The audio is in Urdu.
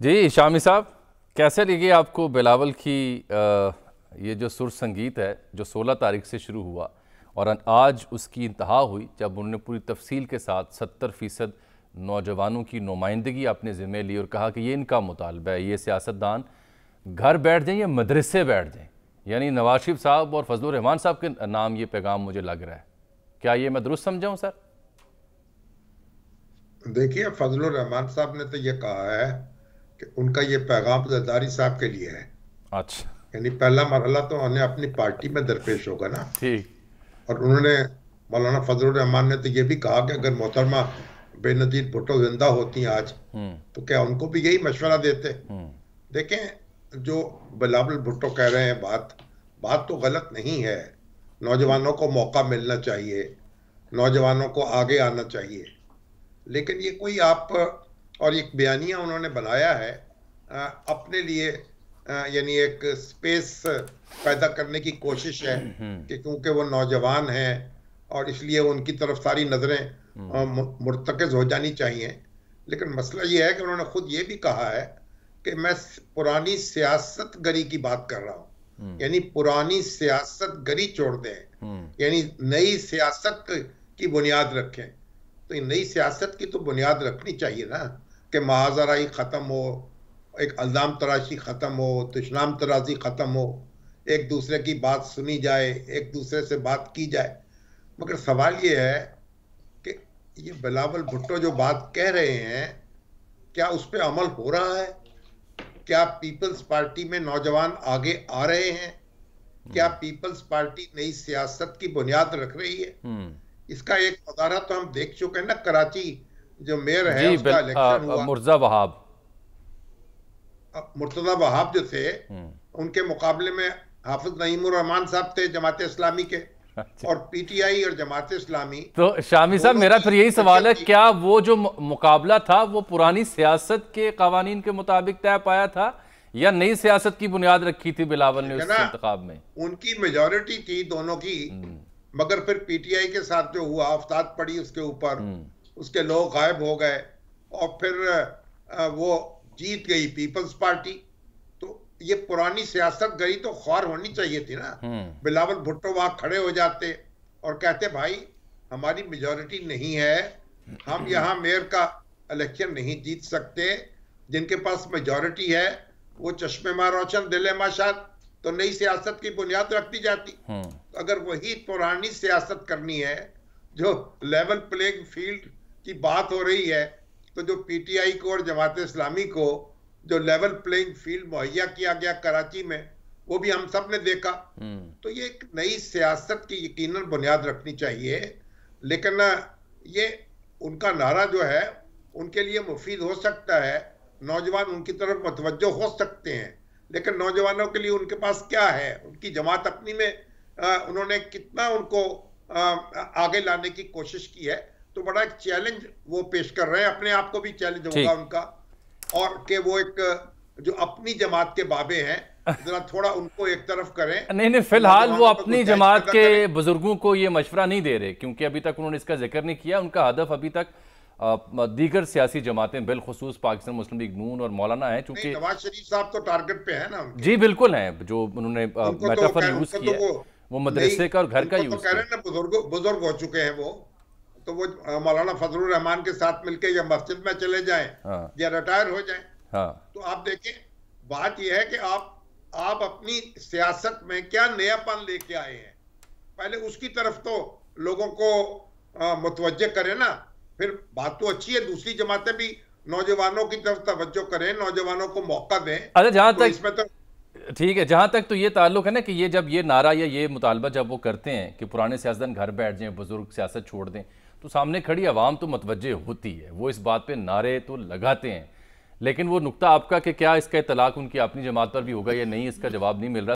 جی شامی صاحب، کیسے لگے آپ کو بلاول کی یہ جو سر سنگیت ہے جو 16 تاریخ سے شروع ہوا اور آج اس کی انتہا ہوئی جب انہوں نے پوری تفصیل کے ساتھ 70% نوجوانوں کی نمائندگی اپنے ذمہ لی اور کہا کہ یہ ان کا مطالبہ ہے، یہ سیاستدان گھر بیٹھ جائیں یا مدرسے بیٹھ جائیں، یعنی نواز شریف صاحب اور فضل الرحمان صاحب کے نام یہ پیغام مجھے لگ رہا ہے، کیا یہ میں درست سمجھا ہوں سر؟ دیکھیے، فضل الرحمان صاحب نے تو یہ کہا ہے کہ ان کا یہ پیغام زرداری صاحب کے لیے ہے۔ اچھا یعنی پہلا مرحلہ تو انہیں اپنی پارٹی میں درپیش ہوگا نا۔ ٹھیک۔ اور انہوں نے مولانا فضل الرحمان نے تو یہ بھی کہا کہ اگر محترمہ بے نظیر بھٹو زندہ ہوتی ہیں آج تو کیا ان کو بھی یہی مشورہ دیتے؟ دیکھیں، جو بلاول بھٹو کہہ رہے ہیں بات تو غلط نہیں ہے۔ نوجوانوں کو موقع ملنا چاہیے، نوجوانوں کو آگے آنا چاہیے، لیکن یہ کوئی آپ اور ایک بیانیہ انہوں نے بنایا ہے اپنے لیے، یعنی ایک سپیس پیدا کرنے کی کوشش ہے کہ کیونکہ وہ نوجوان ہیں اور اس لیے ان کی طرف ساری نظریں مرتکز ہو جانی چاہیے۔ لیکن مسئلہ یہ ہے کہ انہوں نے خود یہ بھی کہا ہے کہ میں پرانی سیاست گری کی بات کر رہا ہوں، یعنی پرانی سیاست گری چھوڑ دیں، یعنی نئی سیاست کی بنیاد رکھیں۔ تو یہ نئی سیاست کی تو بنیاد رکھنی چاہیے نا کہ محاذرائی ختم ہو، ایک الزام تراشی ختم ہو، دشنام ترازی ختم ہو، ایک دوسرے کی بات سنی جائے، ایک دوسرے سے بات کی جائے۔ مگر سوال یہ ہے کہ یہ بلاول بھٹو جو بات کہہ رہے ہیں کیا اس پہ عمل ہو رہا ہے؟ کیا پیپلز پارٹی میں نوجوان آگے آ رہے ہیں؟ کیا پیپلز پارٹی نئی سیاست کی بنیاد رکھ رہی ہے؟ اس کا ایک مظاہرہ تو ہم دیکھ چکے ہیں نا، کراچی جو میئر ہے اس کا الیکشن ہوا، مرتضی وہاب جو تھے ان کے مقابلے میں حافظ نعیم الرحمان صاحب تھے جماعت اسلامی کے، اور پی ٹی آئی اور جماعت اسلامی۔ تو شامی صاحب میرا پھر یہی سوال ہے، کیا وہ جو مقابلہ تھا وہ پرانی سیاست کے قوانین کے مطابق طے پایا تھا یا نئی سیاست کی بنیاد رکھی تھی بلاول نے اس انتخاب میں؟ ان کی میجورٹی تھی دونوں کی، مگر پھر پی ٹی آئی کے ساتھ جو ہوا، آفتاب پڑی اس کے اوپر، اس کے لوگ غائب ہو گئے اور پھر وہ جیت گئی پیپلز پارٹی۔ تو یہ پرانی سیاست گئی تو خوار ہونی چاہیے تھی نا۔ بلاول بھٹو وہاں کھڑے ہو جاتے اور کہتے بھائی ہماری میجورٹی نہیں ہے، ہم یہاں میئر کا الیکشن نہیں جیت سکتے، جن کے پاس میجورٹی ہے وہ چشمے ماں روشن دل ماں شاد، تو نئی سیاست کی بنیاد رکھ دی جاتی۔ اگر وہی پرانی سیاست کرنی ہے، جو لیول پلینگ فیلڈ کی بات ہو رہی ہے، تو جو پی ٹی آئی کو اور جماعت اسلامی کو جو لیول پلینگ فیلڈ مہیا کیا گیا کراچی میں، وہ بھی ہم سب نے دیکھا۔ تو یہ ایک نئی سیاست کی یقیناً بنیاد رکھنی چاہیے، لیکن یہ ان کا نعرہ جو ہے ان کے لیے مفید ہو سکتا ہے، نوجوان ان کی طرف متوجہ ہو سکتے ہیں، لیکن نوجوانوں کے لیے ان کے پاس کیا ہے؟ ان کی جماعت اپنی میں انہوں نے کتنا ان کو آگے لانے کی کوشش کی ہے؟ تو بڑا ایک چیلنج وہ پیش کر رہے ہیں، اپنے آپ کو بھی چیلنج ہوگا ان کا، اور کہ وہ ایک جو اپنی جماعت کے بابے ہیں ذرا تھوڑا ان کو ایک طرف کریں۔ نہیں فی الحال وہ اپنی جماعت کے بزرگوں کو یہ مشورہ نہیں دے رہے، کیونکہ ابھی تک انہوں نے اس کا ذکر نہیں کیا۔ ان کا ہدف ابھی تک دیگر سیاسی جماعتیں بالخصوص پاکستان مسلم لیگ نون اور مولانا ہیں، چونکہ نواز شریف صاحب تو ٹارگٹ پہ ہیں نا۔ جی بالکل ہیں، جو انہوں نے میٹافر یوز کیا وہ مدرسے کا اور گھر کا یوز کیا۔ کہہ رہے ہیں بزرگ ہو چکے ہیں وہ، تو وہ مولانا فضل الرحمان کے ساتھ مل کے یا مسجد میں چلے جائیں یا ریٹائر ہو جائیں۔ تو آپ دیکھیں، بات یہ ہے کہ آپ اپنی سیاست میں کیا نیا پن لے کے آئے ہیں، پہلے اس کی طرف تو لوگوں کو متوجہ کریں نا۔ پھر بات تو اچھی ہے دوسری جماعتیں بھی نوجوانوں کی طرف توجہ کریں، نوجوانوں کو موقع دیں۔ جہاں تک ٹھیک ہے، جہاں تک تو یہ تعلق ہے نا کہ یہ جب یہ نعرہ یا یہ مطالبہ جب وہ کرتے ہیں کہ پرانے سیاستدان گھر بیٹھ جائیں، بزرگ سیاست چھوڑ دیں، تو سامنے کھڑی عوام تو متوجہ ہوتی ہے، وہ اس بات پہ نعرے تو لگاتے ہیں، لیکن وہ نقطہ آپ کا کہ کیا اس کا اطلاق ان کی اپنی جماعت پر بھی ہوگا یا نہیں، اس کا جواب نہیں مل رہا۔